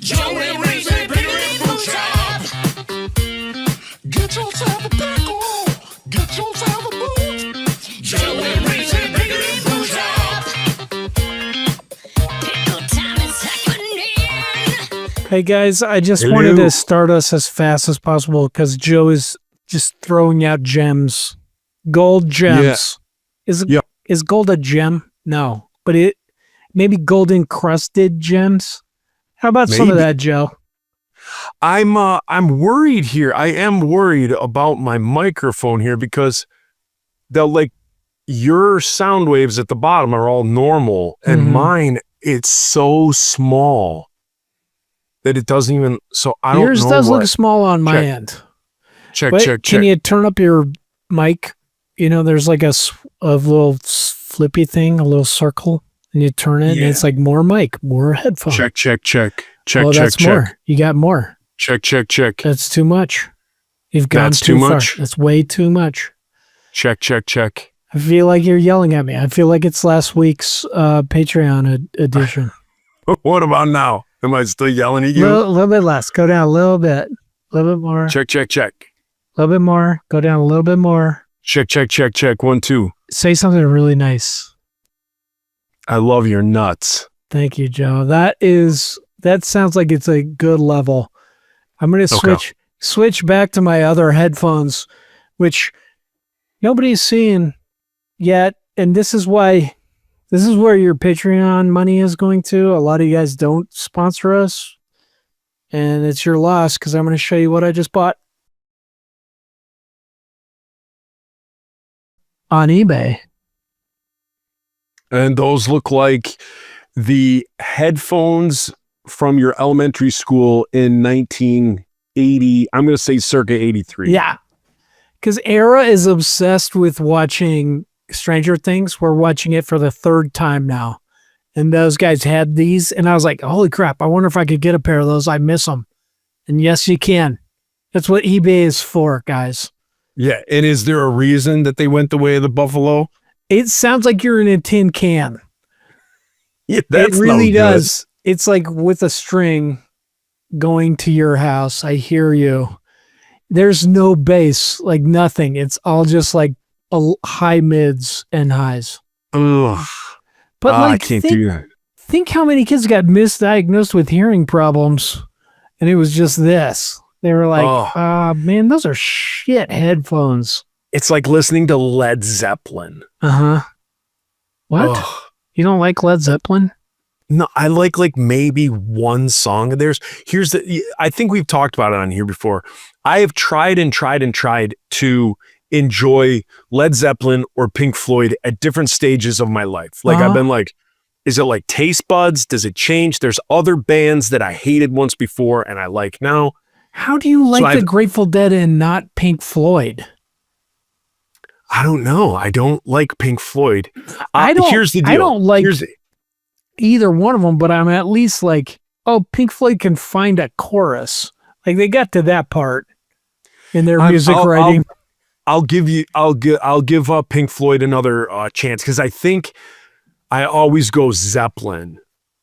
Joey Reason, Biggie Boot Shop. Get yourself a pickle. Get yourself a boot. Joey Reason, Biggie Boot Shop. Pickle time is happening. Hey guys, I just wanted to start us as fast as possible because Joe is just throwing out gems, gold gems. Yeah. Is gold a gem? No, but it maybe gold encrusted gems. How about some of that, Joe? I'm worried here. I am worried about my microphone here because your sound waves at the bottom are all normal, and mine, it's so small that it doesn't even. So I don't know. Yours does look small on my end. Check. Can you turn up your mic? You know, there's like a little flippy thing, a little circle, and you turn it, and it's like more mic, more headphones. Check. Oh, that's more. You got more. Check. That's too much. You've gone That's too too far. much? That's way too much. Check. I feel like you're yelling at me. I feel like it's last week's Patreon edition. What about now? Am I still yelling at you? A little bit less. Go down a little bit. A little bit more. Check. A little bit more. Go down a little bit more. Check. 1, 2. Say something really nice. I love your nuts. Thank you, Joe. That sounds like it's a good level. I'm going to switch back to my other headphones, which nobody's seeing yet. And this is where your Patreon money is going to. A lot of you guys don't sponsor us, and it's your loss because I'm going to show you what I just bought on eBay. And those look like the headphones from your elementary school in 1980. I'm going to say circa 83. Yeah. Because Era is obsessed with watching Stranger Things. We're watching it for the third time now. And those guys had these. And I was like, holy crap, I wonder if I could get a pair of those. I miss them. And yes, you can. That's what eBay is for, guys. Yeah. And is there a reason that they went the way of the buffalo? It sounds like you're in a tin can. Yeah, that's it really no does. It's like with a string going to your house. I hear you. There's no bass, like nothing. It's all just like high mids and highs. Ugh. But I can't do that. Think how many kids got misdiagnosed with hearing problems, and it was just this. They were like, man, those are shit headphones. It's like listening to Led Zeppelin. Uh-huh. What? Ugh. You don't like Led Zeppelin? No, I like maybe one song of theirs. I think we've talked about it on here before. I have tried to enjoy Led Zeppelin or Pink Floyd at different stages of my life. Like I've been like, is it like taste buds? Does it change? There's other bands that I hated once before and I like now. How do you like the Grateful Dead and not Pink Floyd? I don't know. I don't like Pink Floyd. Here's the deal. I don't like either one of them, but I'm at least like, oh, Pink Floyd can find a chorus. Like they got to that part in their music writing. I'll give Pink Floyd another chance because I think I always go Zeppelin.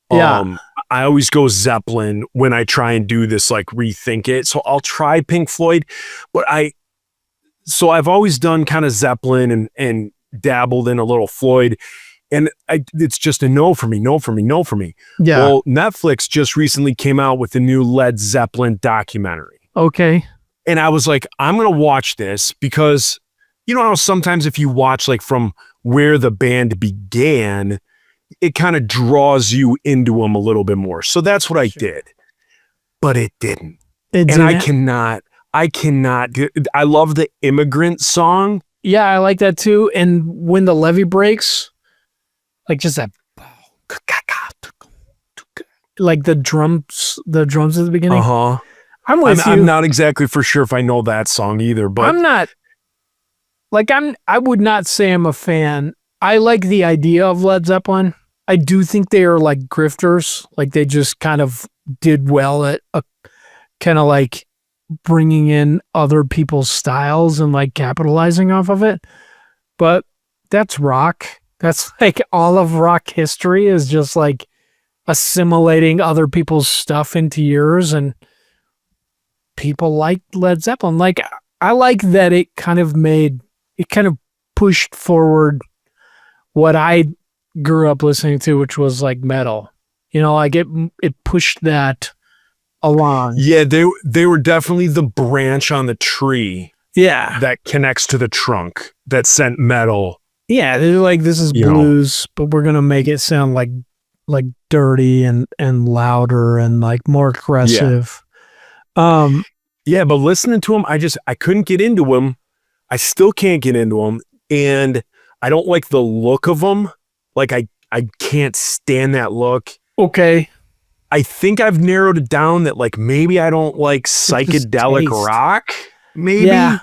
Yeah. I always go Zeppelin when I try and do this, like rethink it. So I'll try Pink Floyd, but I've always done kind of Zeppelin and dabbled in a little Floyd, and it's just a no for me. Yeah. Well, Netflix just recently came out with the new Led Zeppelin documentary. Okay. And I was like, I'm going to watch this because, you know how sometimes if you watch like from where the band began, it kind of draws you into them a little bit more. So that's what I did, but it didn't. I cannot. I love the Immigrant song. Yeah, I like that too. And when the levee breaks, like just that, like the drums at the beginning. Uh-huh. I'm not exactly for sure if I know that song either, but I would not say I'm a fan. I like the idea of Led Zeppelin. I do think they are like grifters. Like they just kind of did well at kind of like bringing in other people's styles and like capitalizing off of it. But that's rock. That's like all of rock history is just like assimilating other people's stuff into yours, and people like Led Zeppelin. Like, I like that it kind of pushed forward what I grew up listening to, which was like metal. You know, like it pushed that along. Yeah, they were definitely the branch on the tree Yeah. that connects to the trunk that sent metal. Yeah, they're like, this is You know. blues, but we're gonna make it sound like dirty and louder and like more aggressive. Yeah, but listening to them, I couldn't get into them. I still can't get into them, and I don't like the look of them. Like I can't stand that look. Okay. I think I've narrowed it down that like maybe I don't like psychedelic taste. rock. Maybe. Yeah.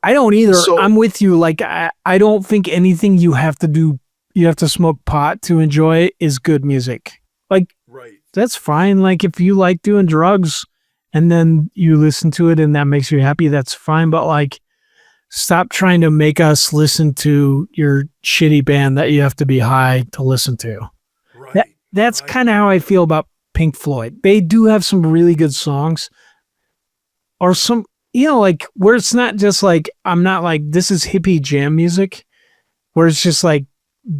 I don't either. So- I'm with you. Like, I don't think anything you have to smoke pot to enjoy it is good music. Like, Right. that's fine. Like, if you like doing drugs and then you listen to it and that makes you happy, that's fine. But like, stop trying to make us listen to your shitty band that you have to be high to listen to. Right. That's kind of how I feel about Pink Floyd. They do have some really good songs, or some, you know, like where it's not just like, I'm not like, this is hippie jam music, where it's just like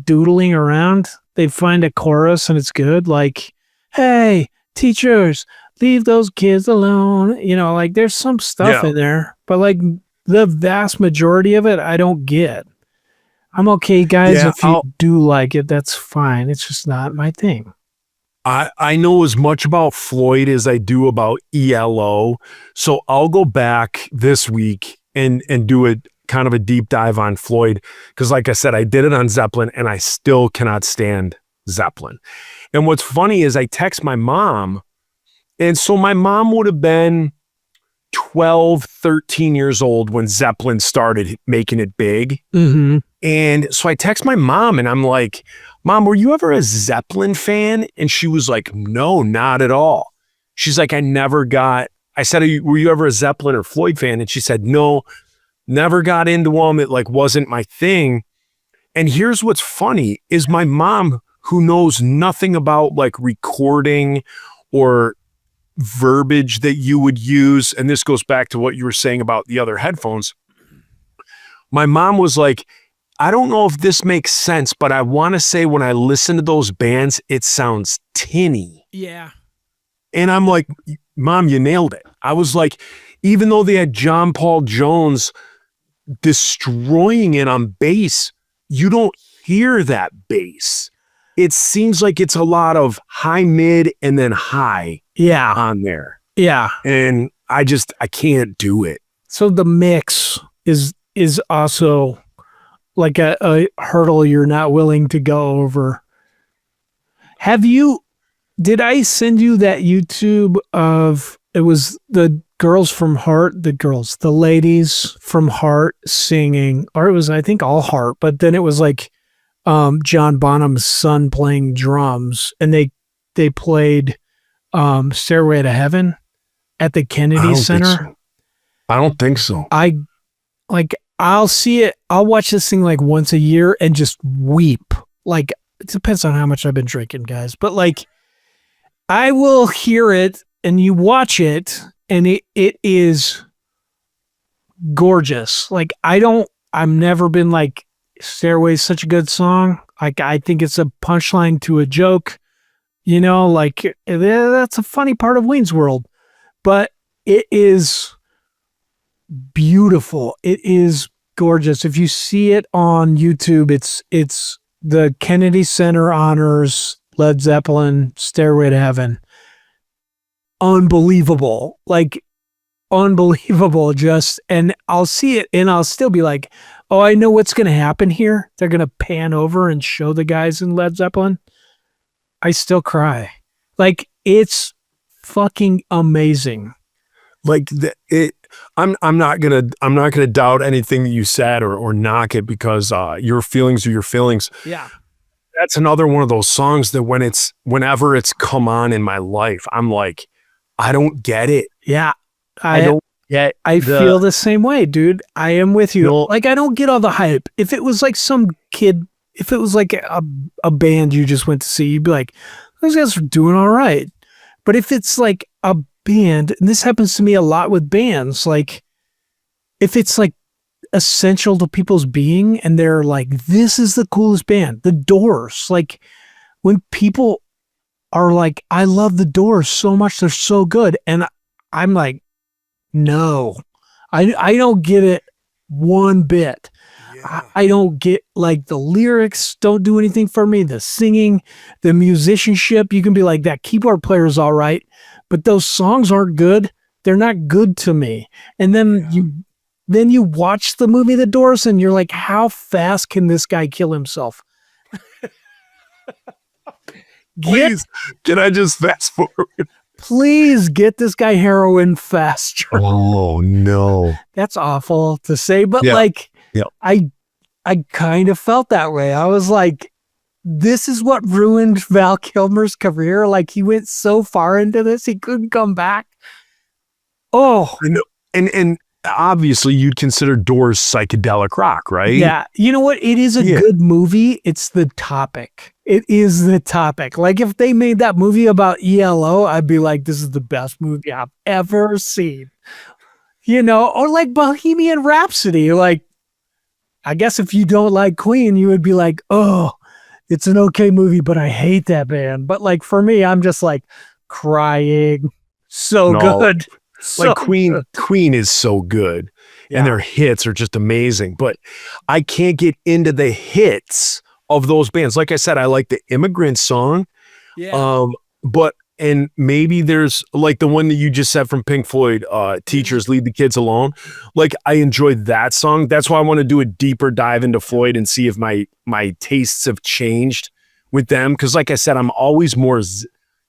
doodling around. They find a chorus and it's good. Like, hey, teachers, leave those kids alone. You know, like there's some stuff Yeah. in there, but like the vast majority of it, I don't get. I'm okay, guys. Yeah, if you do like it, that's fine. It's just not my thing. I know as much about Floyd as I do about ELO. So I'll go back this week and do a kind of a deep dive on Floyd. Because like I said, I did it on Zeppelin and I still cannot stand Zeppelin. And what's funny is I text my mom. And so my mom would have been 12, 13 years old when Zeppelin started making it big. Mm-hmm. And so I text my mom and I'm like, Mom, were you ever a Zeppelin fan? And she was like, no, not at all. She's like, I said, were you ever a Zeppelin or Floyd fan? And she said, no, never got into them. It like wasn't my thing. And here's what's funny is my mom, who knows nothing about like recording or verbiage that you would use. And this goes back to what you were saying about the other headphones. My mom was like, I don't know if this makes sense, but I want to say when I listen to those bands, it sounds tinny. Yeah. And I'm like, Mom, you nailed it. I was like, even though they had John Paul Jones destroying it on bass, you don't hear that bass. It seems like it's a lot of high, mid, and then high Yeah. on there. Yeah. And I can't do it. So the mix is also like a hurdle you're not willing to go over. Did I send you that YouTube of, it was the girls from Heart, the ladies from Heart singing, or it was, I think, all Heart, but then it was like John Bonham's son playing drums, and they played Stairway to Heaven at the Kennedy Center. I don't think so. I'll see it. I'll watch this thing like once a year and just weep. Like, it depends on how much I've been drinking, guys. But like, I will hear it and you watch it and it is gorgeous. Like, I've never been like, Stairway's such a good song. Like, I think it's a punchline to a joke, you know, like that's a funny part of Wayne's World, but it is beautiful. It is gorgeous. If you see it on YouTube, it's the Kennedy Center honors Led Zeppelin, Stairway to Heaven. Unbelievable. Like, unbelievable. And I'll see it and I'll still be like, oh, I know what's going to happen here. They're going to pan over and show the guys in Led Zeppelin. I still cry. Like, it's fucking amazing. Like I'm not gonna doubt anything that you said or knock it, because your feelings are your feelings. Yeah. That's another one of those songs that whenever it's come on in my life, I'm like, I don't get it. Yeah. I don't get. I feel the same way, dude. I am with you. No. Like, I don't get all the hype. If it was like some kid, if it was like a band you just went to see, you'd be like, those guys are doing all right. But if it's like a band, and this happens to me a lot with bands, like if it's like essential to people's being and they're like, this is the coolest band, the Doors, like when people are like, I love the Doors so much, they're so good. And I'm like, no, I don't get it one bit. I don't get, like, the lyrics don't do anything for me. The singing, the musicianship, you can be like, that keyboard player is all right, but those songs aren't good. They're not good to me. And then you watch the movie The Doors and you're like, how fast can this guy kill himself? Please, can I just fast forward? Please get this guy heroin faster. Oh no. That's awful to say, but Yeah. like, Yeah. I kind of felt that way. I was like, this is what ruined Val Kilmer's career. Like, he went so far into this, he couldn't come back. Oh, And obviously you'd consider Doors psychedelic rock, right? yeah. You know what? It is a good movie. It's the topic. It is the topic. Like, if they made that movie about ELO, I'd be like, this is the best movie I've ever seen. You know, or like Bohemian Rhapsody. Like, I guess if you don't like Queen, you would be like, oh, it's an okay movie, but I hate that band. But like, for me, I'm just like crying. So No. good. So Like good. Queen is so good, Yeah. and their hits are just amazing. But I can't get into the hits of those bands. Like I said, I like the Immigrant Song. Yeah. But and maybe there's like the one that you just said from Pink Floyd, Teachers Leave the Kids Alone. Like, I enjoyed that song. That's why I want to do a deeper dive into Floyd and see if my tastes have changed with them. Because like I said, I'm always more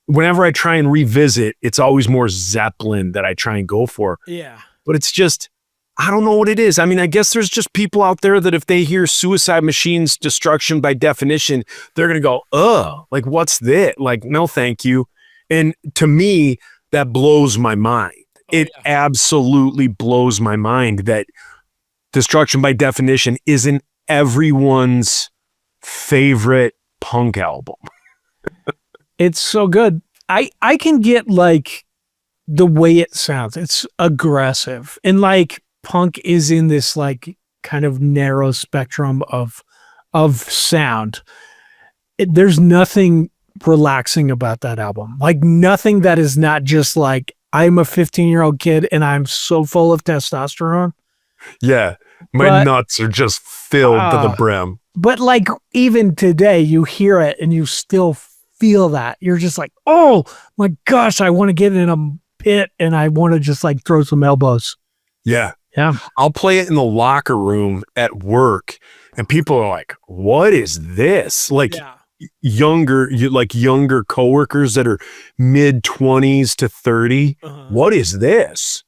whenever I try and revisit, it's always more Zeppelin that I try and go for. Yeah. But it's just, I don't know what it is. I mean, I guess there's just people out there that if they hear Suicide Machine's Destruction by Definition, they're going to go, ugh, like, what's that? Like, no, thank you. And to me, that blows my mind. It absolutely blows my mind that Destruction by Definition isn't everyone's favorite punk album. It's so good. I can get like the way it sounds. It's aggressive. And like punk is in this like kind of narrow spectrum of sound. There's nothing relaxing about that album. Like nothing that is not just like, I'm a 15-year-old kid and I'm so full of testosterone. Yeah. My But- nuts are just filled to the brim. But like even today you hear it and you still feel that. You're just like, oh my gosh, I want to get in a pit and I want to just like throw some elbows. Yeah. Yeah. I'll play it in the locker room at work and people are like, what is this? Like younger coworkers that are mid 20s to 30. What is this?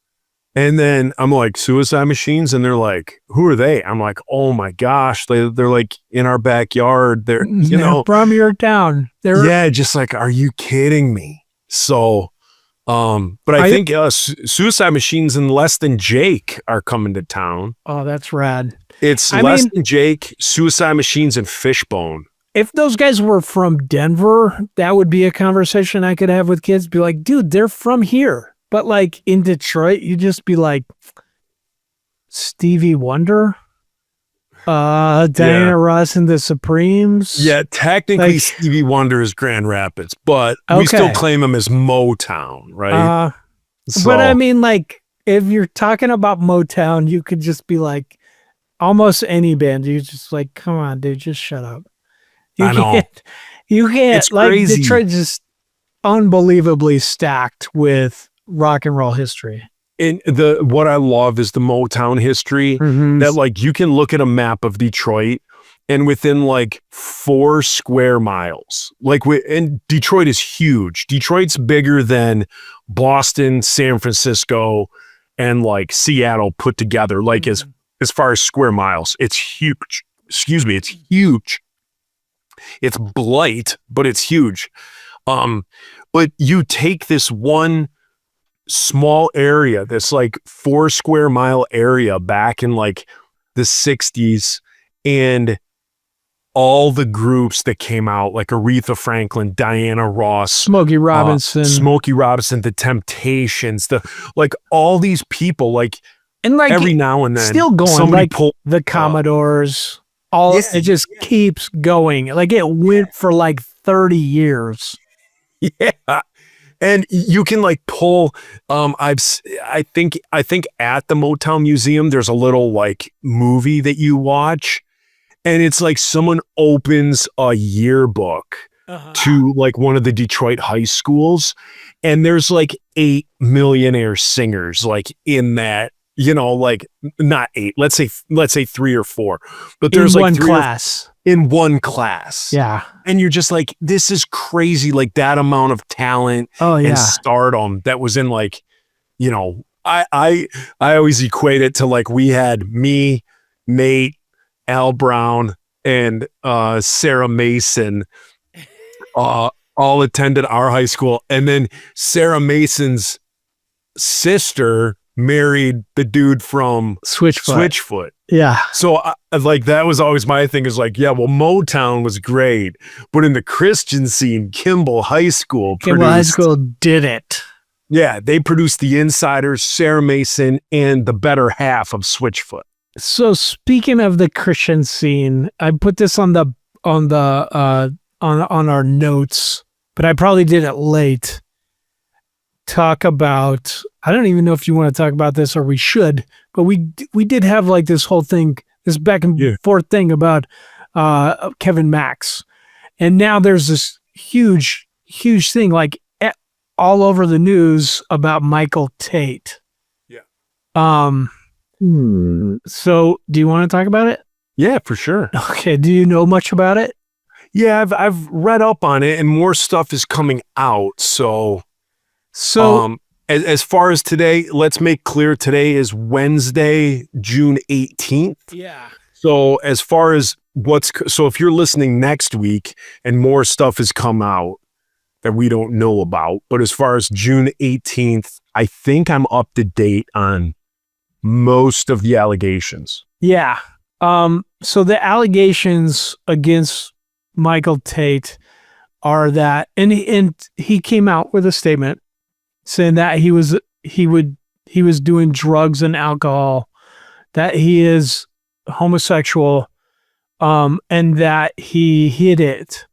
And then I'm like, Suicide Machines, and they're like, who are they? I'm like, oh my gosh, they're like in our backyard. They're, you know, from your town. They're just like, are you kidding me? So, but I think Suicide Machines and Less Than Jake are coming to town. Oh, that's rad. It's I Less mean- Than Jake, Suicide Machines, and Fishbone. If those guys were from Denver, that would be a conversation I could have with kids. Be like, dude, they're from here. But like in Detroit, you just be like, Stevie Wonder, Diana Ross and the Supremes. Yeah, technically Like- Stevie Wonder is Grand Rapids, but we still Okay. claim him as Motown, right? But I mean, like, if you're talking about Motown, you could just be like, almost any band. You just like, come on, dude, just shut up. I know. You can't. It's like crazy. Detroit's just unbelievably stacked with rock and roll history. And what I love is the Motown history that like you can look at a map of Detroit and within like 4 square miles, and Detroit is huge. Detroit's bigger than Boston, San Francisco, and like Seattle put together. Like as far as square miles, it's huge. Excuse me, it's huge. It's blight, but it's huge. But you take this one small area, this like 4 square mile area back in like the 60s, and all the groups that came out, like Aretha Franklin, Diana Ross, Smokey Robinson, the Temptations, like all these people, like and like every now and then still going, somebody like the Commodores. It just keeps going. Like it went for like 30 years. Yeah. And you can like pull, I think at the Motown Museum, there's a little like movie that you watch, and it's like someone opens a yearbook to like one of the Detroit high schools, and there's like 8 millionaire singers like in that, like not 8, let's say 3 or 4, but there's in like one class. In one class. Yeah. And you're just like, this is crazy. Like that amount of talent and stardom that was in like, I always equate it to like, we had me, Nate, Al Brown, and Sarah Mason all attended our high school. And then Sarah Mason's sister married the dude from Switchfoot. Yeah. So like that was always my thing, is like, yeah, well, Motown was great, but in the Christian scene, Kimball High School did it. Yeah, they produced The Insiders, Sarah Mason, and the better half of Switchfoot. So speaking of the Christian scene, I put this on our notes, but I probably did it late. Talk about, I don't even know if you want to talk about this or we should, but we did have like this whole thing, this back and forth thing about Kevin Max. And now there's this huge thing like all over the news about Michael Tate. Yeah. So do you want to talk about it? Yeah, for sure. Okay. Do you know much about it? Yeah, I've read up on it and more stuff is coming out. So as far as today, let's make clear today is Wednesday, June 18th. Yeah. So as far as so if you're listening next week and more stuff has come out that we don't know about, but as far as June 18th, I think I'm up to date on most of the allegations. Yeah. So the allegations against Michael Tate are that, and he came out with a statement saying that he was doing drugs and alcohol, that he is homosexual, and that he hid it,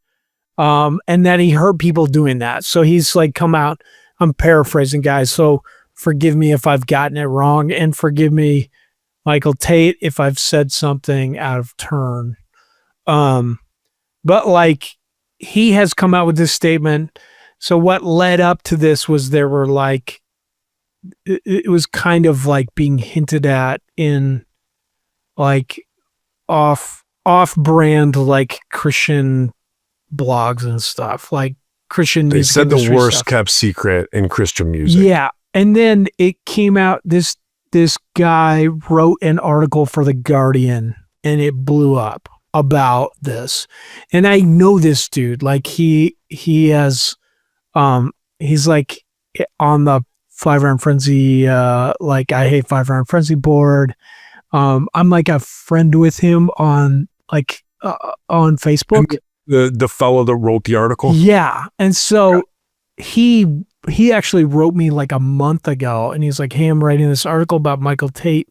and that he hurt people doing that. So he's like come out. I'm paraphrasing, guys, so forgive me if I've gotten it wrong, and forgive me, Michael Tate, if I've said something out of turn. But like he has come out with this statement. So what led up to this was there were like, it was kind of like being hinted at in like off-brand like Christian blogs and stuff, like Christian music. They said the worst stuff. Kept secret in Christian music. Yeah. And then it came out, this guy wrote an article for The Guardian and it blew up about this. And I know this dude, like he has, he's like on the Five Iron Frenzy, like I Hate Five Iron Frenzy board. I'm like a friend with him on like on Facebook. The fellow that wrote the article. Yeah, and so he actually wrote me like a month ago, and he's like, "Hey, I'm writing this article about Michael Tate.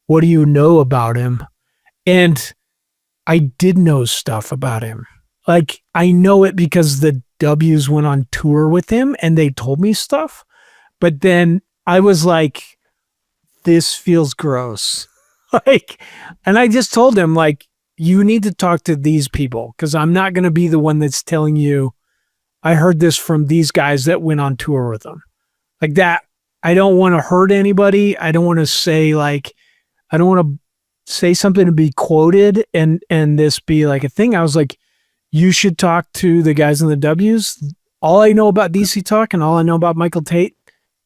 What do you know about him?" And I did know stuff about him. Like I know it because the W's went on tour with him and they told me stuff. But then I was like, this feels gross. Like, and I just told him like, you need to talk to these people because I'm not going to be the one that's telling you, I heard this from these guys that went on tour with them. Like that, I don't want to hurt anybody. I don't want to say like, I don't want to say something to be quoted and this be like a thing. I was like, you should talk to the guys in the W's. All I know about DC Talk and all I know about Michael Tate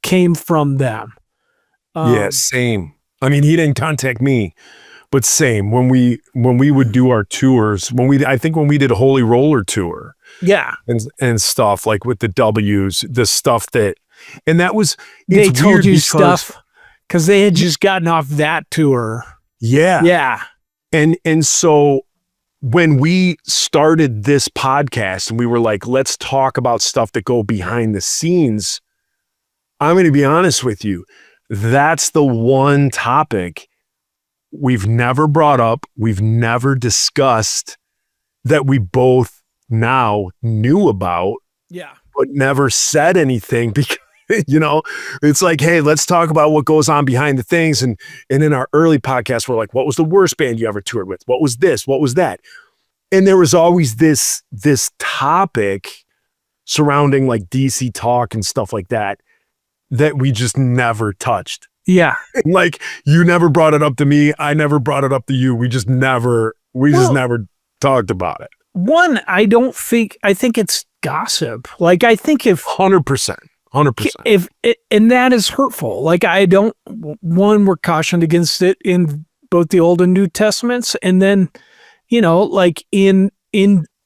came from them. Yeah, same. I mean, he didn't contact me, but same. When we would do our tours, I think when we did a Holy Roller tour, yeah, and stuff like with the W's, the stuff that, and that was they told you stuff because they had just gotten off that tour. Yeah, yeah, and so when we started this podcast and we were like, let's talk about stuff that go behind the scenes, I'm going to be honest with you. That's the one topic we've never brought up, we've never discussed, that we both now knew about, Yeah. but never said anything because, it's like, hey, let's talk about what goes on behind the things. And in our early podcast, we're like, what was the worst band you ever toured with? What was this? What was that? And there was always this topic surrounding like DC Talk and stuff like that we just never touched. Yeah. Like, you never brought it up to me. I never brought it up to you. We just never talked about it. One, I think it's gossip. Like, I think if 100%. and that is hurtful. Like, we're cautioned against it in both the Old and New Testaments. And then, like in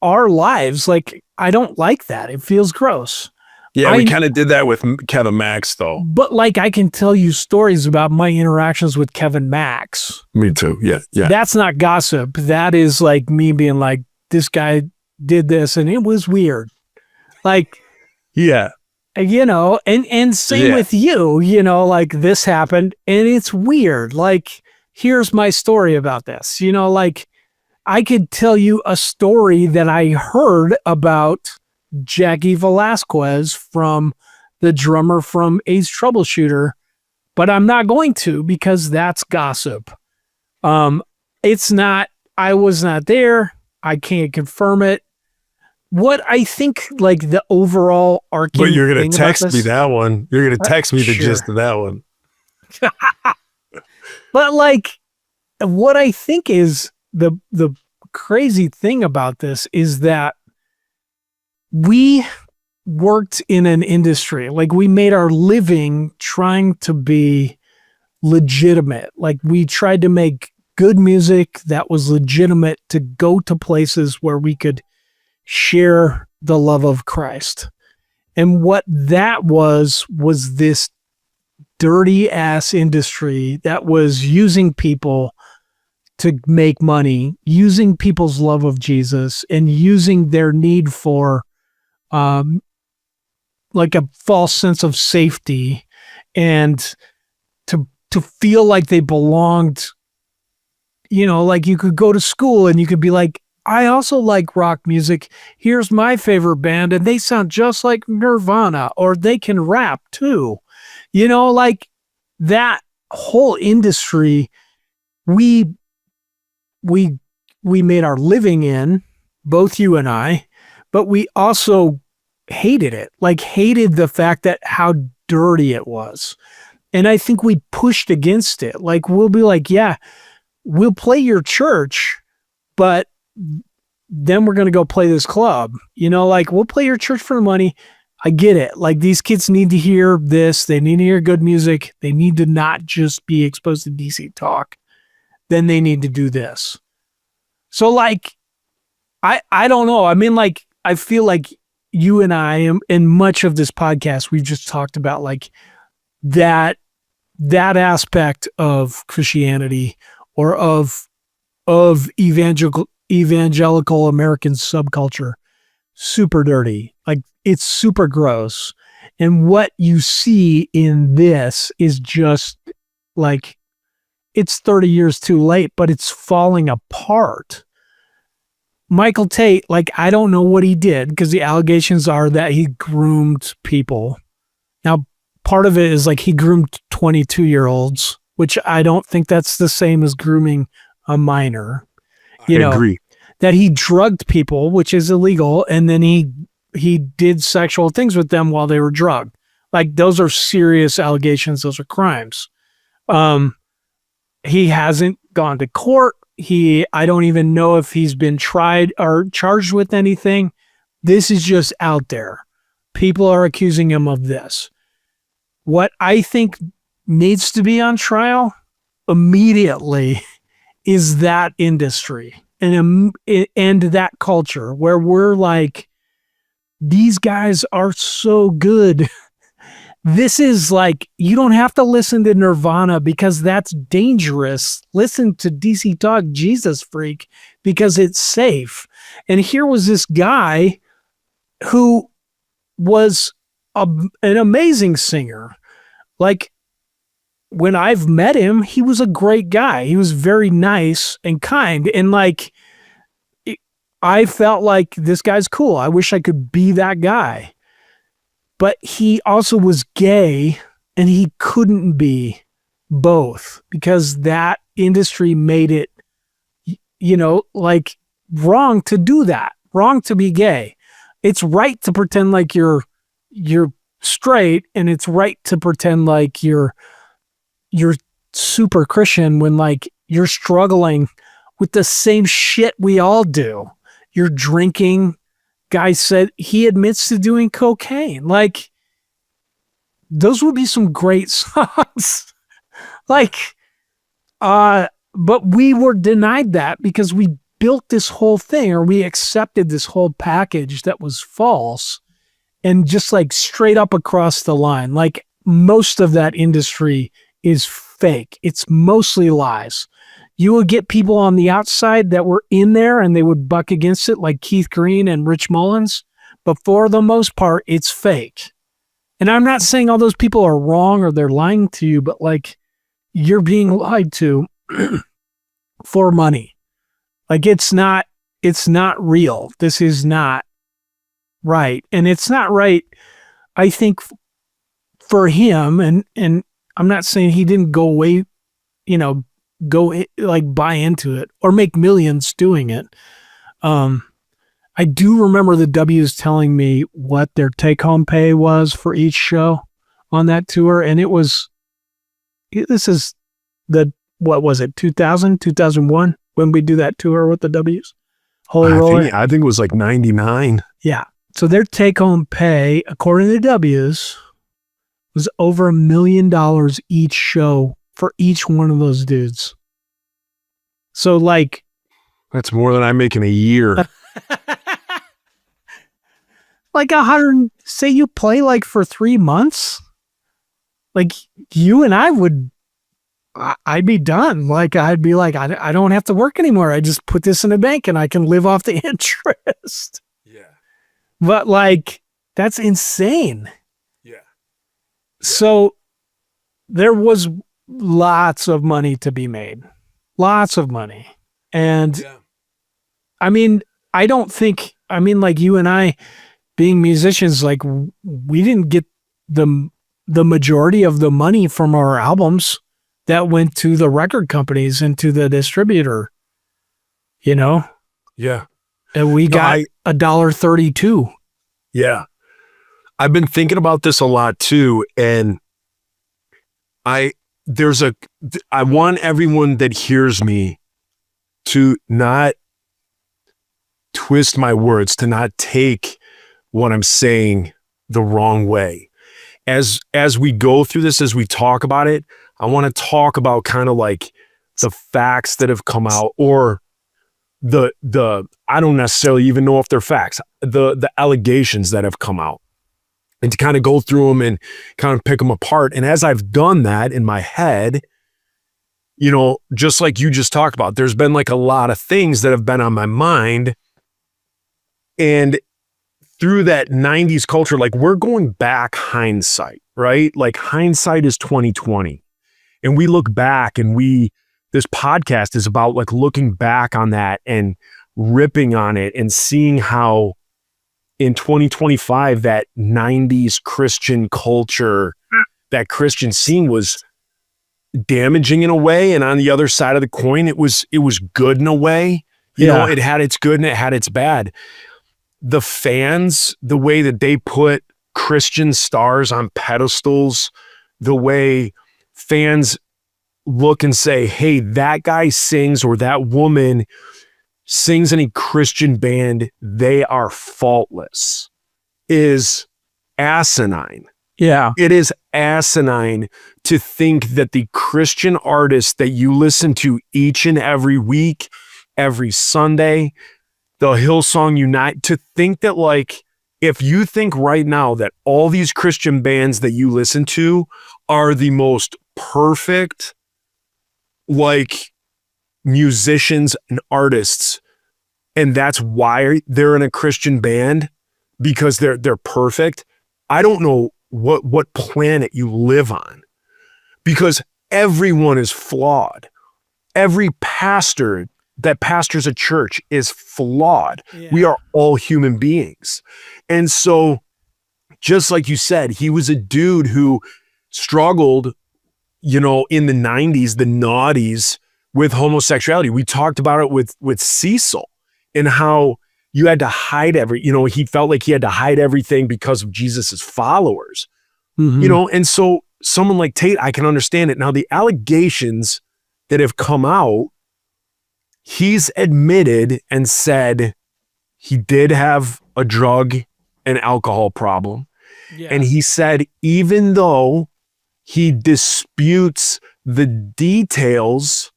our lives, like, I don't like that. It feels gross. Yeah, we kind of did that with Kevin Max, though. But like, I can tell you stories about my interactions with Kevin Max. Me too. Yeah. That's not gossip. That is like me being like, this guy did this and it was weird. Like, yeah. And same with you, like, this happened and it's weird. Like, here's my story about this, like, I could tell you a story that I heard about Jackie Velasquez from the drummer from Ace Troubleshooter, but I'm not going to, because that's gossip. It's not, I was not there. I can't confirm it. What I think, like, the overall arcing. But you're going to text me that one. You're going to text me the gist of that one. But like, what I think is the crazy thing about this is that we worked in an industry, like, we made our living trying to be legitimate. Like, we tried to make good music that was legitimate, to go to places where we could share the love of Christ. And what that was this dirty ass industry that was using people to make money, using people's love of Jesus, and using their need for like a false sense of safety, and to feel like they belonged. Like, you could go to school and you could be like, I also like rock music. Here's my favorite band, and they sound just like Nirvana, or they can rap too. Like, that whole industry, we made our living in, both you and I, but we also hated it. Like, hated the fact that how dirty it was. And I think we pushed against it. Like, we'll be like, yeah, we'll play your church, but then we're going to go play this club. Like, we'll play your church for the money. I get it. Like, these kids need to hear this. They need to hear good music. They need to not just be exposed to DC Talk. Then they need to do this. So, like, I don't know. I mean, like, I feel like you and I, in much of this podcast, we've just talked about, like, that aspect of Christianity, or of evangelical American subculture, super dirty. Like, it's super gross. And what you see in this is just like, it's 30 years too late, but it's falling apart. Michael Tate, like, I don't know what he did, because the allegations are that he groomed people. Now, part of it is like, he groomed 22-year-olds, which I don't think that's the same as grooming a minor. I agree. That he drugged people, which is illegal, and then he did sexual things with them while they were drugged. Like, those are serious allegations. Those are crimes. He hasn't gone to court. I don't even know if he's been tried or charged with anything. This is just out there. People are accusing him of this. What I think needs to be on trial immediately is that industry and that culture, where we're like, these guys are so good This is like, you don't have to listen to Nirvana because that's dangerous. Listen to DC Talk Jesus Freak because it's safe. And here was this guy who was an amazing singer. Like, when I've met him, he was a great guy. He was very nice and kind. And like, I felt like this guy's cool. I wish I could be that guy. But he also was gay, and he couldn't be both because that industry made it, like, wrong to do that, wrong to be gay. It's right to pretend like you're straight, and it's right to pretend like you're super Christian when, like, you're struggling with the same shit we all do. You're drinking. Guy said he admits to doing cocaine. Like, those would be some great songs. Like, but we were denied that because we built this whole thing, or we accepted this whole package that was false, and just like straight up across the line. Like, most of that industry is fake. It's mostly lies. You would get people on the outside that were in there and they would buck against it, like Keith Green and Rich Mullins. But for the most part, it's fake. And I'm not saying all those people are wrong or they're lying to you, but like, you're being lied to for money. Like, it's not real. This is not right. And it's not right, I think, for him. And I'm not saying he didn't go away, buy into it or make millions doing it. I do remember the W's telling me what their take-home pay was for each show on that tour. And this is what was it, 2000, 2001, when we do that tour with the W's? Holy Roller? I think it was like 99. Yeah. So their take-home pay, according to the W's, was over $1 million each show for each one of those dudes. So, like, that's more than I make in a year. Like 100, say you play like for 3 months, like you and I'd be done. Like, I'd be like, I don't have to work anymore. I just put this in a bank and I can live off the interest. Yeah. But like, that's insane. Yeah. So there was lots of money to be made. Lots of money. And I mean, like you and I being musicians, like, we didn't get the majority of the money from our albums that went to the record companies and to the distributor, Yeah. And we got $1.32. Yeah. I've been thinking about this a lot too. And I want everyone that hears me to not twist my words, to not take what I'm saying the wrong way. As we go through this, as we talk about it, I want to talk about kind of like the facts that have come out, or the I don't necessarily even know if they're facts, the allegations that have come out, and to kind of go through them and kind of pick them apart. And as I've done that in my head, just like you just talked about, there's been like a lot of things that have been on my mind. And through that 90s culture, like, we're going back hindsight, right? Like, hindsight is 2020. And we look back, and this podcast is about like looking back on that and ripping on it and seeing how in 2025, that 90s Christian culture, that Christian scene was damaging in a way. And on the other side of the coin, it was good in a way. It had its good and it had its bad. The fans, the way that they put Christian stars on pedestals, the way fans look and say, hey, that guy sings, or that woman sings in a Christian band, they are faultless, is asinine. Yeah. It is asinine to think that the Christian artists that you listen to each and every week, every Sunday, the Hillsong Unite, to think that like if you think right now that all these Christian bands that you listen to are the most perfect, like, musicians and artists, and that's why they're in a Christian band, because they're perfect, I don't know what planet you live on, because everyone is flawed. Every pastor that pastors a church is flawed. Yeah. We are all human beings. And so, just like you said, he was a dude who struggled, in the 90s, the noughties, with homosexuality. We talked about it with Cecil, and how you had to hide he felt like he had to hide everything because of Jesus's followers. Mhm. And so someone like Tate, I can understand it. Now, the allegations that have come out, he's admitted and said he did have a drug and alcohol problem. Yeah. And he said, even though he disputes the details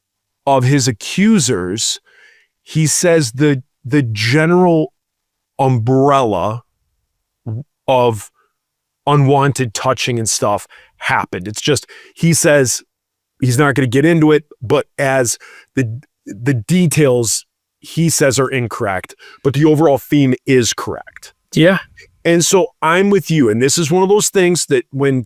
of his accusers, he says the general umbrella of unwanted touching and stuff happened. It's just, he says he's not going to get into it, but as the details he says are incorrect, but the overall theme is correct. Yeah. And so I'm with you. And this is one of those things that when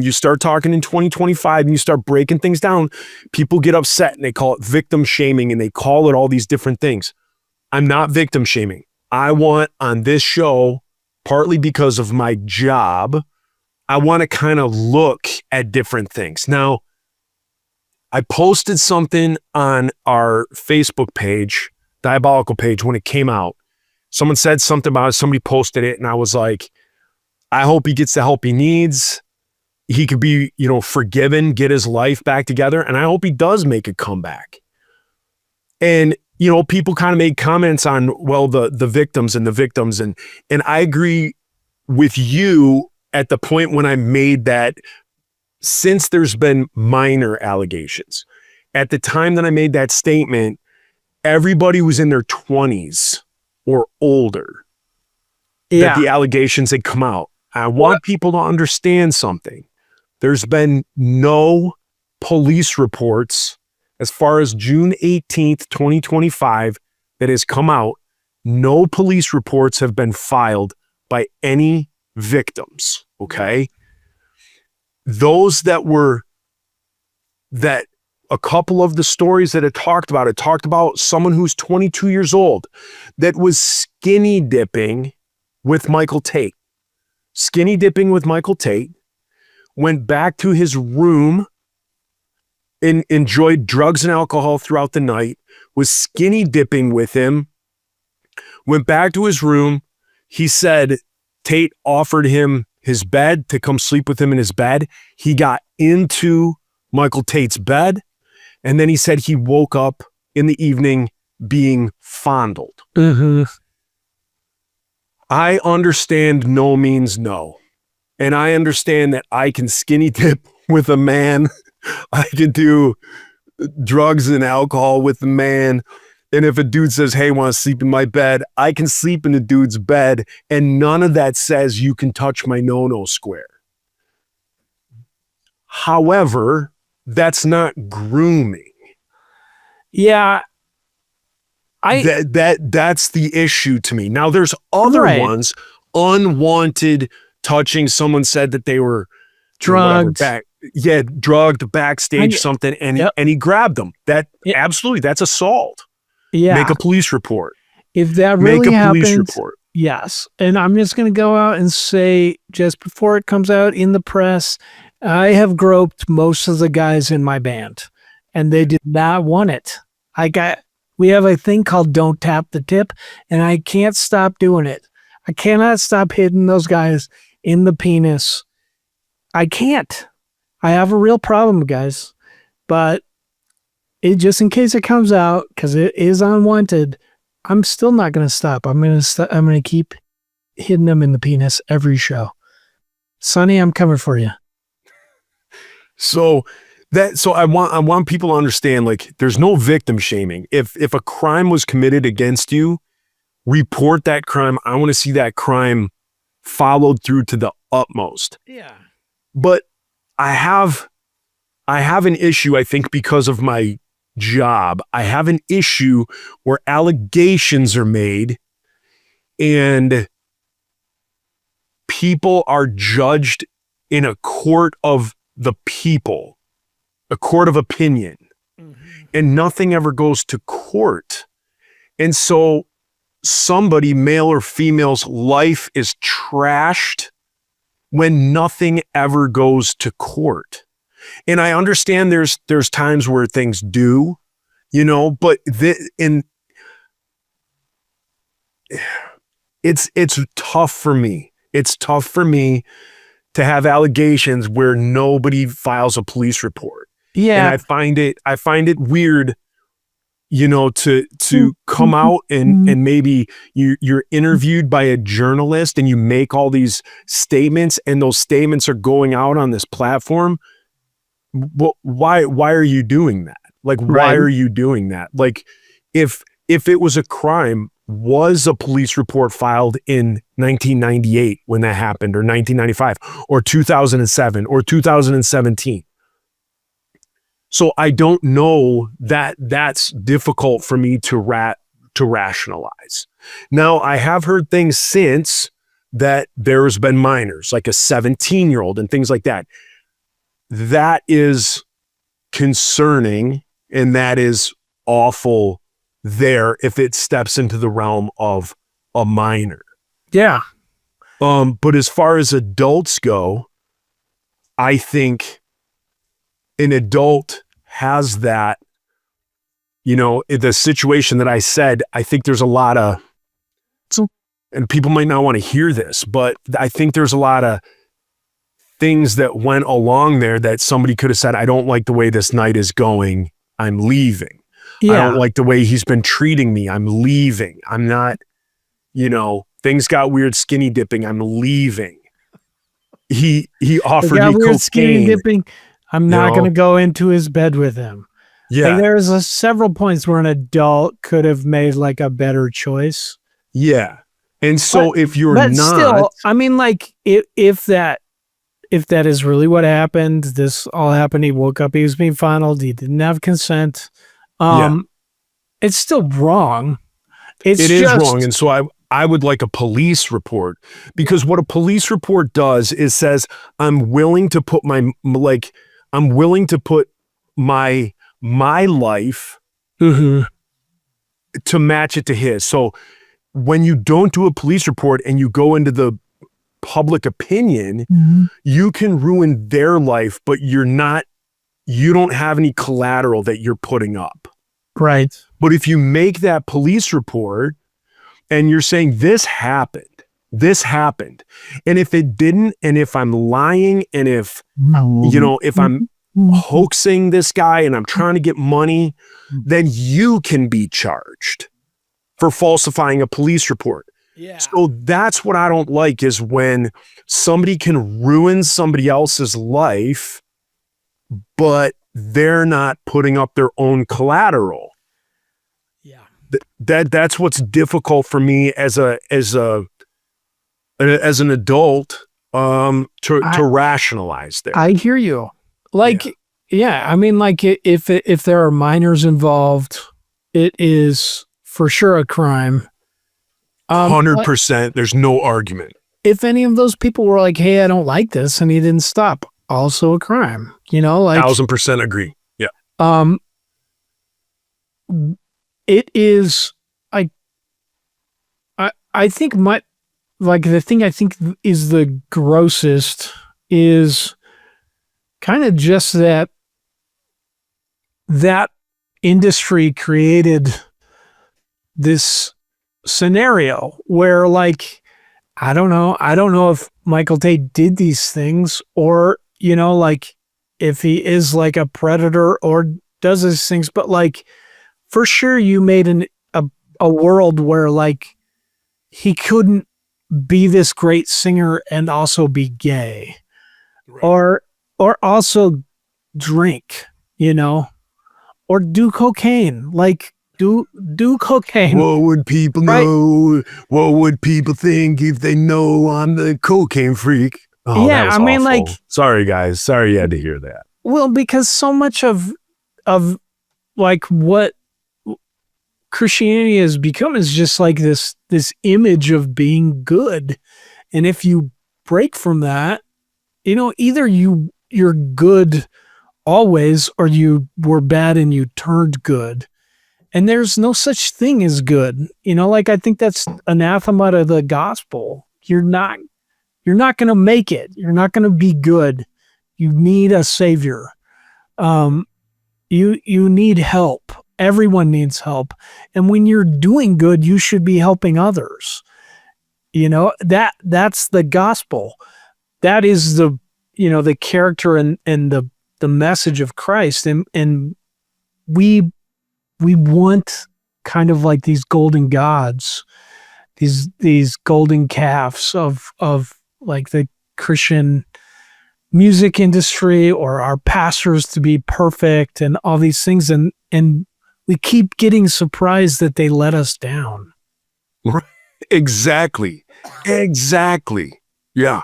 you start talking in 2025 and you start breaking things down, people get upset and they call it victim shaming and they call it all these different things. I'm not victim shaming. I want on this show, partly because of my job, I want to kind of look at different things. Now, I posted something on our Facebook page, Diabolical page, when it came out. Someone said something about it. Somebody posted it, and I was like, I hope he gets the help he needs. He could be, forgiven, get his life back together, and I hope he does make a comeback. And, people kind of made comments on, well, the victims, and I agree with you at the point when I made that, since there's been minor allegations. At the time that I made that statement, everybody was in their 20s or older that the allegations had come out. I want people to understand something. There's been no police reports as far as June 18th, 2025 that has come out. No police reports have been filed by any victims, okay? Those that a couple of the stories that it talked about someone who's 22 years old that was skinny dipping with Michael Tate. Went back to his room and enjoyed drugs and alcohol throughout the night, was skinny dipping with him, went back to his room. He said Tate offered him his bed to come sleep with him in his bed. He got into Michael Tate's bed, and then he said he woke up in the evening being fondled. Mm-hmm. I understand no means no. And I understand that I can skinny dip with a man. I can do drugs and alcohol with a man. And if a dude says, hey, want to sleep in my bed, I can sleep in the dude's bed. And none of that says you can touch my no-no square. However, that's not grooming. Yeah. That's the issue to me. Now there's other ones, unwanted touching. Someone said that they were drugged. Drugged backstage something, and he grabbed them. Absolutely, that's assault. Yeah. Make a police report. If that really happens, report. Yes. And I'm just going to go out and say, just before it comes out in the press, I have groped most of the guys in my band, and they did not want it. We have a thing called Don't Tap the Tip, and I can't stop doing it. I cannot stop hitting those guys in the penis. I can't. I have a real problem, guys. But just in case it comes out, because it is unwanted, I'm still not going to stop. I'm going to keep hitting them in the penis every show. Sonny, I'm coming for you. So I want people to understand, like, there's no victim shaming. If a crime was committed against you, report that crime. I want to see that crime followed through to the utmost. Yeah. But I have an issue, I think, because of my job. I have an issue where allegations are made and people are judged in a court of the people, a court of opinion, and nothing ever goes to court. And so somebody, male or female's life is trashed when nothing ever goes to court. And I understand there's times where things do, but it's tough for me. It's tough for me to have allegations where nobody files a police report. Yeah. And I find it weird, to come out and maybe you're interviewed by a journalist and you make all these statements and those statements are going out on this platform. Well, why are you doing that? Like, why are you doing that? Like, if it was a crime, was a police report filed in 1998 when that happened, or 1995, or 2007, or 2017? So I don't know that that's difficult for me to rationalize. Now, I have heard things since that there's been minors, like a 17-year-old and things like that. That is concerning, and that is awful there if it steps into the realm of a minor. Yeah. But as far as adults go, I think an adult has that, the situation that I said. I think there's a lot of, and people might not want to hear this, but I think there's a lot of things that went along there that somebody could have said, I don't like the way this night is going, I'm leaving. Yeah. I don't like the way he's been treating me, I'm leaving. I'm not, things got weird skinny dipping, I'm leaving. He offered me cocaine. Skinny dipping. I'm not going to go into his bed with him. Yeah. Like, there's several points where an adult could have made like a better choice. Yeah. And so if you're but not, still, I mean, like, if that is really what happened, this all happened, he woke up, he was being fondled, he didn't have consent. It's still wrong. It is wrong. And so I would like a police report, because what a police report does is says, I'm willing to put my life to match it to his. So when you don't do a police report and you go into the public opinion, you can ruin their life, but you don't have any collateral that you're putting up. Right. But if you make that police report and you're saying this happened, and if it didn't, and if I'm lying, and if I'm hoaxing this guy and I'm trying to get money, then you can be charged for falsifying a police report. Yeah. So that's what I don't like, is when somebody can ruin somebody else's life, but they're not putting up their own collateral. Yeah. That's what's difficult for me as an adult to rationalize there. I hear you. Like, I mean, like, if there are minors involved, it is for sure a crime. 100%. There's no argument. If any of those people were like, hey, I don't like this, and he didn't stop, also a crime, like 1,000% agree. Yeah. It is, I think the thing I think is the grossest is kind of just that industry created this scenario where, like, I don't know if Michael Tate did these things, or, like, if he is like a predator or does these things, but like, for sure you made a world where, like, he couldn't be this great singer and also be gay, right, or also drink, or do cocaine. Like, do cocaine. What would people Right. know? What would people think if they know I'm the cocaine freak? Oh, Yeah, that was I mean, awful. like- sorry guys. Sorry you had to hear that. Well, because so much of like what Christianity has become is just like this image of being good. And if you break from that, either you're good always or you were bad and you turned good. And there's no such thing as good. Like I think that's anathema to the gospel. You're not going to make it. You're not going to be good. You need a savior. You need help. Everyone needs help. And when you're doing good, you should be helping others. That's the gospel. That is the character and the message of Christ. And we want kind of like these golden gods, these golden calves of like the Christian music industry or our pastors to be perfect and all these things. And we keep getting surprised that they let us down. Exactly. Yeah.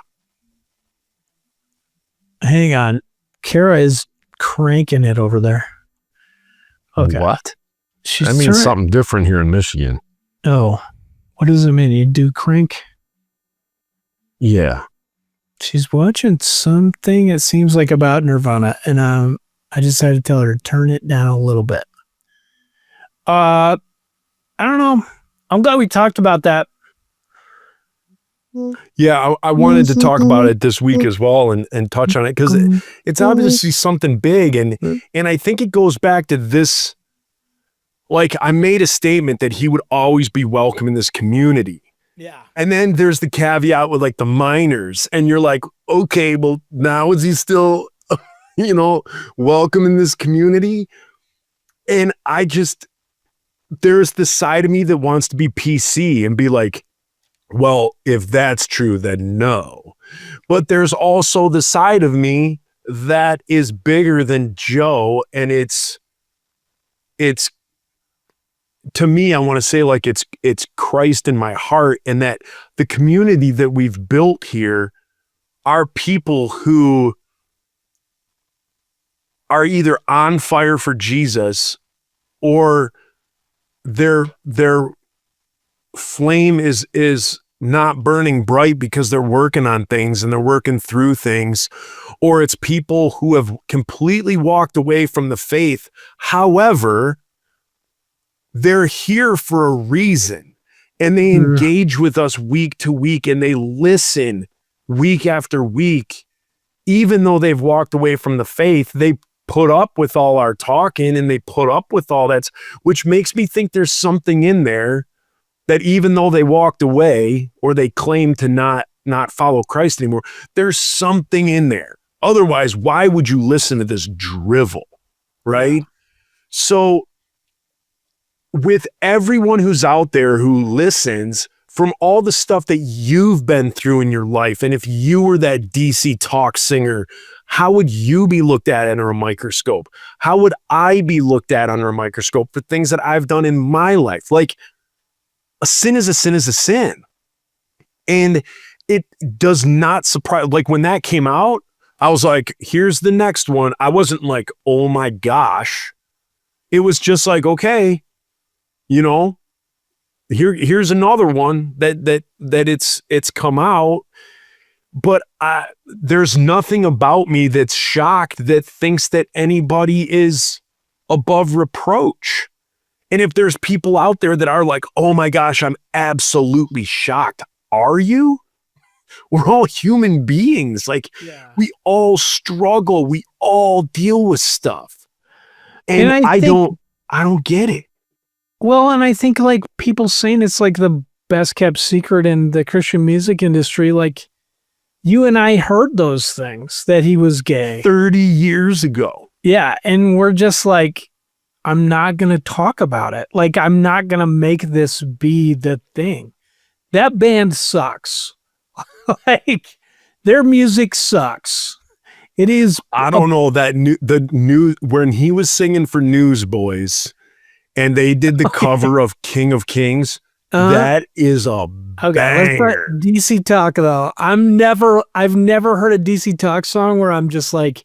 Hang on. Kara is cranking it over there. Okay. What? She's That means turn- something different here in Michigan. Oh, what does it mean? You do crank? Yeah. She's watching something, it seems like about Nirvana, and I decided to tell her to turn it down a little bit. I don't know. I'm glad we talked about that. Yeah, I wanted to talk about it this week as well and touch on it because it's obviously something big. And I think it goes back to this. Like, I made a statement that he would always be welcome in this community. Yeah. And then there's the caveat with like the minors. And you're like, okay, well, now is he still, welcome in this community? And there's this side of me that wants to be PC and be like, well, if that's true, then no. But there's also the side of me that is bigger than Joe. And it's to me, I want to say like it's Christ in my heart, and that the community that we've built here are people who are either on fire for Jesus or their flame is not burning bright because they're working on things and they're working through things, or it's people who have completely walked away from the faith. However, they're here for a reason, and they engage with us week to week, and they listen week after week. Even though they've walked away from the faith, they put up with all our talking and they put up with all that, which makes me think there's something in there that even though they walked away or they claim to not follow Christ anymore, there's something in there. Otherwise, why would you listen to this drivel, right? So with everyone who's out there who listens, from all the stuff that you've been through in your life, and if you were that DC talk singer, how would you be looked at under a microscope? How would I be looked at under a microscope for things that I've done in my life? Like, a sin is a sin is a sin. And it does not surprise, like when that came out, I was like, here's the next one. I wasn't like, oh my gosh. It was just like, okay, here's another one that it's come out. But there's nothing about me that's shocked that thinks that anybody is above reproach. And if there's people out there that are like, oh my gosh, I'm absolutely shocked. Are you? We're all human beings. Like, we all struggle. We all deal with stuff. And I don't get it. Well, and I think like people saying it's like the best kept secret in the Christian music industry, like you and I heard those things, that he was gay 30 years ago. Yeah. And we're just like, I'm not going to talk about it. Like, I'm not going to make this be the thing. That band sucks. Like, their music sucks. It is. I don't know that the new when he was singing for Newsboys, and they did the cover of King of Kings. Uh, That is a okay, let's start banger. DC Talk though. I've never heard a DC Talk song where I'm just like,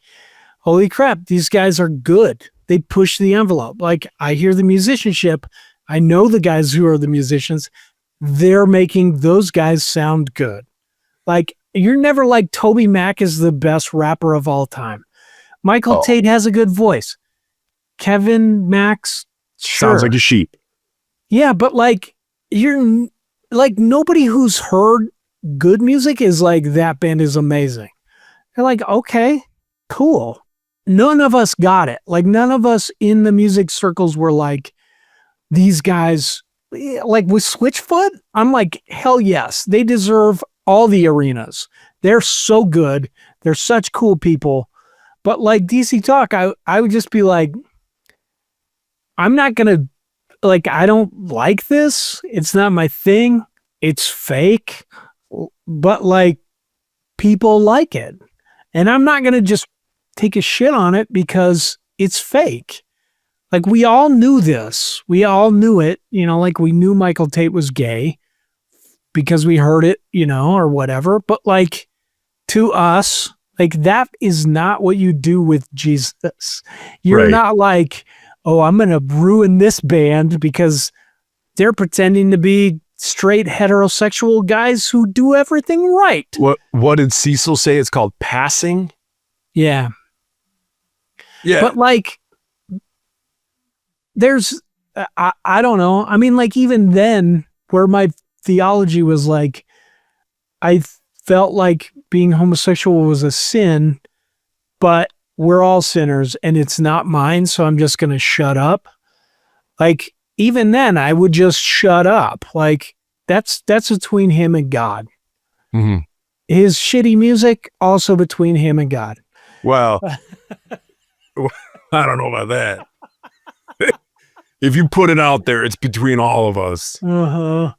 holy crap, these guys are good. They push the envelope. Like, I hear the musicianship. I know the guys who are the musicians. They're making those guys sound good. Like, you're never like Toby Mac is the best rapper of all time. Michael Oh. Tate has a good voice. Kevin Max, sure. Sounds like a sheep. Yeah, but like, like nobody who's heard good music is like, that band is amazing. They're like, okay, cool. None of us got it. Like, none of us in the music circles were like, these guys, like with Switchfoot, I'm like, hell yes, they deserve all the arenas. They're so good. They're such cool people. But like DC Talk, I would just be like, I'm not going to, like, I don't like this. It's not my thing. It's fake. But like, people like it. And I'm not going to just take a shit on it because it's fake. Like, we all knew this. We all knew it. You know, like, we knew Michael Tate was gay because we heard it, you know, or whatever. But like, to us, like, that is not what you do with Jesus. You're Right. not like, oh, I'm going to ruin this band because they're pretending to be straight heterosexual guys who do everything right. What did Cecil say? It's called passing. Yeah. Yeah. But like, there's, I don't know. I mean, like, even then, where my theology was like, I felt like being homosexual was a sin, but we're all sinners and it's not mine, so I'm just going to shut up. Like, even then, I would just shut up. Like, that's between him and God. Mhm. His shitty music, also between him and God. Well, I don't know about that. If you put it out there, it's between all of us. Uh-huh.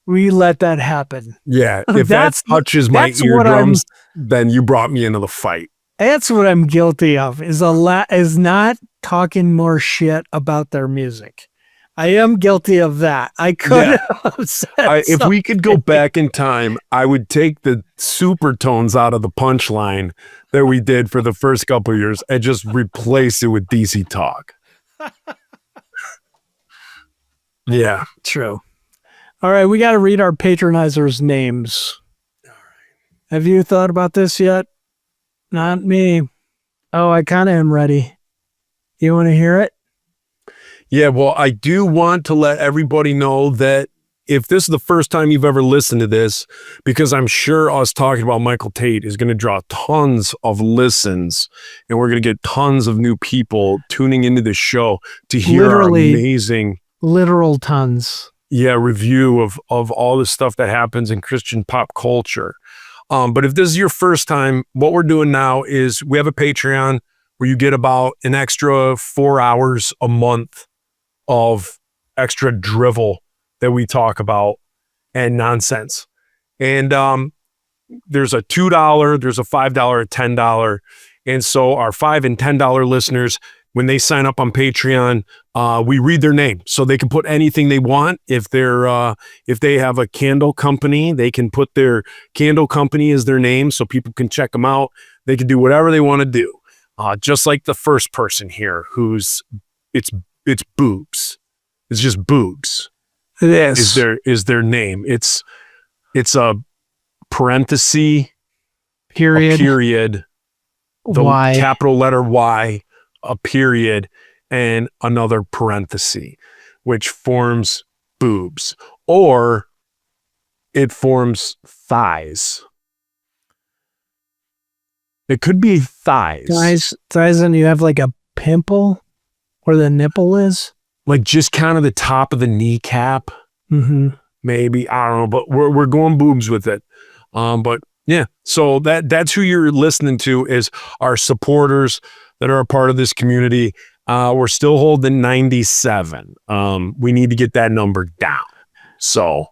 We let that happen. Yeah. If that That's- touches my that's what eardrums, then you brought me into the fight. That's what I'm guilty of, is not talking more shit about their music. I am guilty of that. I could Yeah. have said If we could go back in time, I would take the supertones out of the punchline that we did for the first couple of years and just replace it with DC Talk. Yeah. True. All right, we got to read our patronizers' names. All right. Have you thought about this yet? Not me. Oh, I kind of am ready. You want to hear it? Yeah, well, I do want to let everybody know that if this is the first time you've ever listened to this, because I'm sure us talking about Michael Tate is going to draw tons of listens, and we're going to get tons of new people tuning into the show to hear Literally. our amazing Literal tons. review of all the stuff that happens in Christian pop culture. But if this is your first time, what we're doing now is we have a Patreon where you get about an extra 4 hours a month of extra drivel that we talk about and nonsense. And there's a $2, there's a $5, a $10. And so our $5 and $10 listeners, when they sign up on Patreon, we read their name, so they can put anything they want. If they have a candle company, they can put their candle company as their name, so people can check them out. They can do whatever they want to do. Just like the first person here, it's Boobs. It's just Boobs. It is. Is their name. It's a parenthesis, Period. a period, the Why? capital letter Y, a period, and another parenthesis, which forms boobs, or it forms thighs. It could be thighs. Thighs, and you have like a pimple where the nipple is. Like just kind of the top of the kneecap, Mm-hmm. maybe. I don't know, but we're going boobs with it. But yeah, so that's who you're listening to, is our supporters that are a part of this community. We're still holding 97. We need to get that number down. So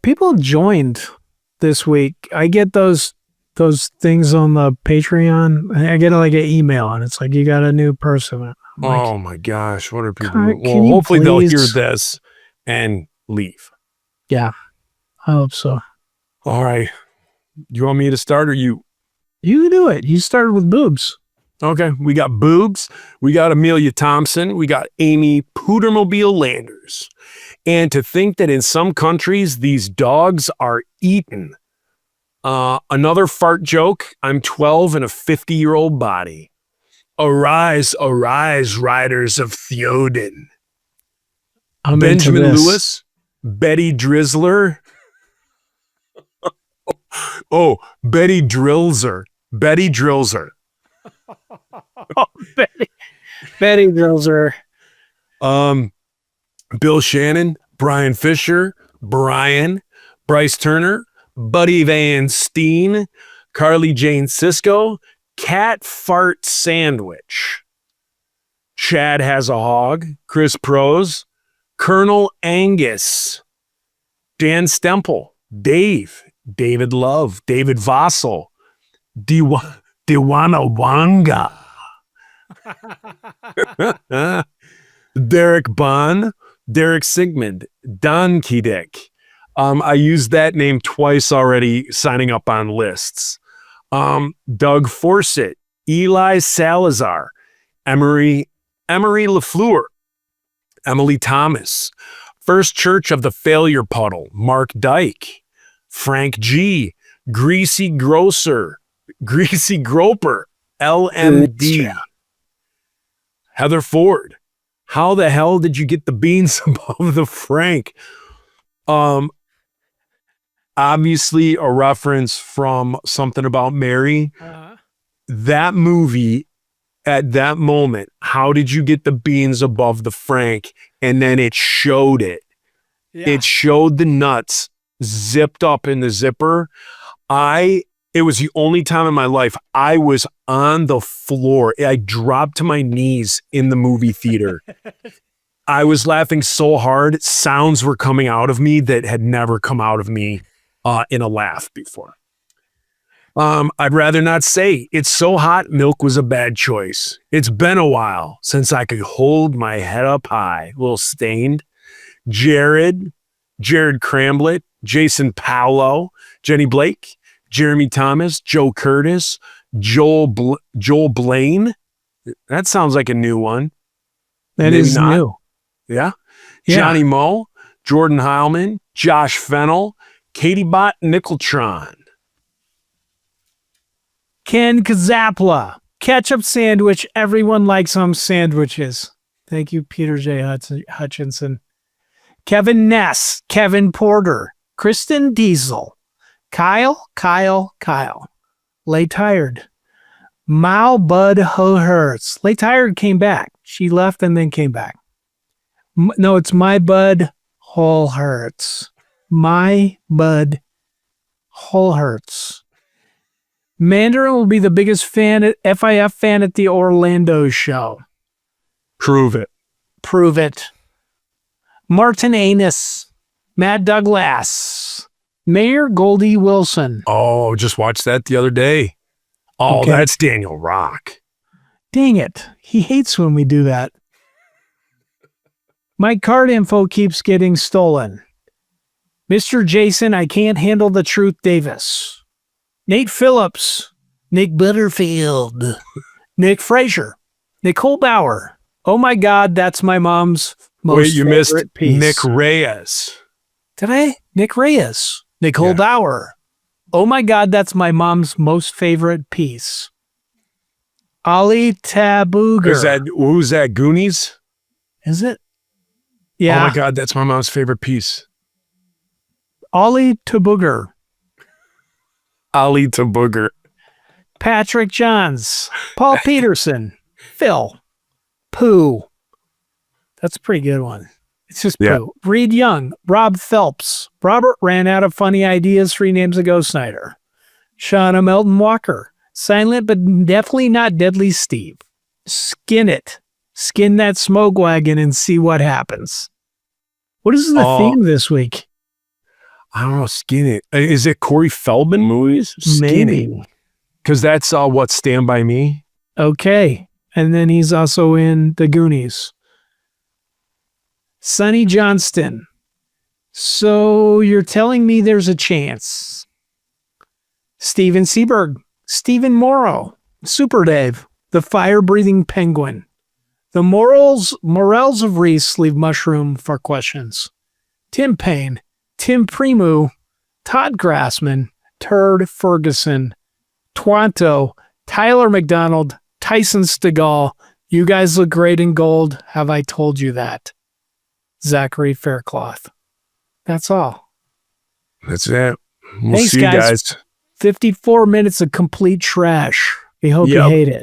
People joined this week. I get those those things on the Patreon. I get like an email and it's like, you got a new person. I'm like, Oh my gosh, what are people? Can Well, you hopefully they'll hear please- this and leave. yeah, I hope so. All right. You want me to start or you? You do it. You started with boobs. Okay. We got Boobs. We got Amelia Thompson. We got Amy Pootermobile Landers. And to think that in some countries, these dogs are eaten. Another fart joke. I'm 12 in a 50-year-old body. Arise, arise, riders of Theoden. I'm Benjamin into this. Lewis. Betty Drizzler. Oh, Betty Drillser. Betty Drillser. Oh, Betty girls are. Bill Shannon, Brian Fisher, Brian, Bryce Turner, Buddy Van Steen, Carly Jane Sisko, Cat Fart Sandwich, Chad Has a Hog, Chris Prose, Colonel Angus, Dan Stemple, Dave, David Love, David Vossel, Diwana Wanga, Derek Bond, Derek Sigmund, Don Kidek. I used that name twice already signing up on lists. Doug Forsett, Eli Salazar, Emery LaFleur, Emily Thomas, First Church of the Failure Puddle, Mark Dyke, Frank G, Greasy Groper, LMD, Heather Ford. How the hell did you get the beans above the Frank? Obviously a reference from Something About Mary. That movie at that moment, how did you get the beans above the Frank? And then it showed it. It showed the nuts zipped up in the zipper. It was the only time in my life I was on the floor. I dropped to my knees in the movie theater. I was laughing so hard, sounds were coming out of me that had never come out of me in a laugh before. I'd rather not say. It's so hot, milk was a bad choice. It's been a while since I could hold my head up high. A little stained. Jared Cramblett, Jason Paolo, Jenny Blake, Jeremy Thomas, Joe Curtis, Joel Blaine. That sounds like a new one. That Maybe is not. new. Yeah. Yeah. Johnny Moe, Jordan Heilman, Josh Fennel, Katie Bott Nickeltron. Ken Kazapla, ketchup sandwich. Everyone likes them sandwiches. Thank you, Peter J. Hutchinson. Kevin Ness, Kevin Porter, Kristen Diesel, Kyle. Lay Tired. Mao Bud Ho Hurts. Lay Tired came back. She left and then came back. No, it's My Bud Hole Hurts. My Bud Hole Hurts. Mandarin will be the biggest FIF fan at the Orlando show. Prove it. Prove it. Martin Anus. Matt Douglas. Mayor Goldie Wilson. Oh, just watched that the other day. Oh, Okay. that's Daniel Rock. Dang it. He hates when we do that. My card info keeps getting stolen. Mr. Jason, I can't handle the truth, Davis. Nate Phillips. Nick Butterfield. Nick Frazier. Nicole Bauer. Oh my God, that's my mom's most Wait, you missed favorite piece. Nick Reyes. Did I? Nick Reyes. Nicole Yeah. Bauer. Oh my God, that's my mom's most favorite piece. Ali Tabuger. Who's that? Goonies? Is it? Yeah. Oh my God, that's my mom's favorite piece. Ollie Tabuger. Ali to Booger. Patrick Johns. Paul Peterson. Phil. Pooh. That's a pretty good one. It's just Yeah. Pooh. Reed Young. Rob Phelps. Robert ran out of funny ideas 3 names ago, Snyder. Shauna Melton Walker. Silent but definitely not Deadly Steve. Skin it. Skin that smoke wagon and see what happens. What is the Oh. theme this week? I don't know. Skinny. Is it Corey Feldman movies? Skinny. Maybe. Because that's what Stand By Me. Okay. And then he's also in The Goonies. Sonny Johnston. So you're telling me there's a chance. Steven Seaberg. Stephen Morrow. Super Dave. The Fire-Breathing Penguin. The Morels of Reese leave mushroom for questions. Tim Payne. Tim Primu. Todd Grassman. Turd Ferguson. Twanto. Tyler McDonald. Tyson Stegall. You guys look great in gold. Have I told you that? Zachary Faircloth. That's all. That's it. We'll Thanks, see you guys. guys. 54 minutes of complete trash. We hope you Yep. hate it.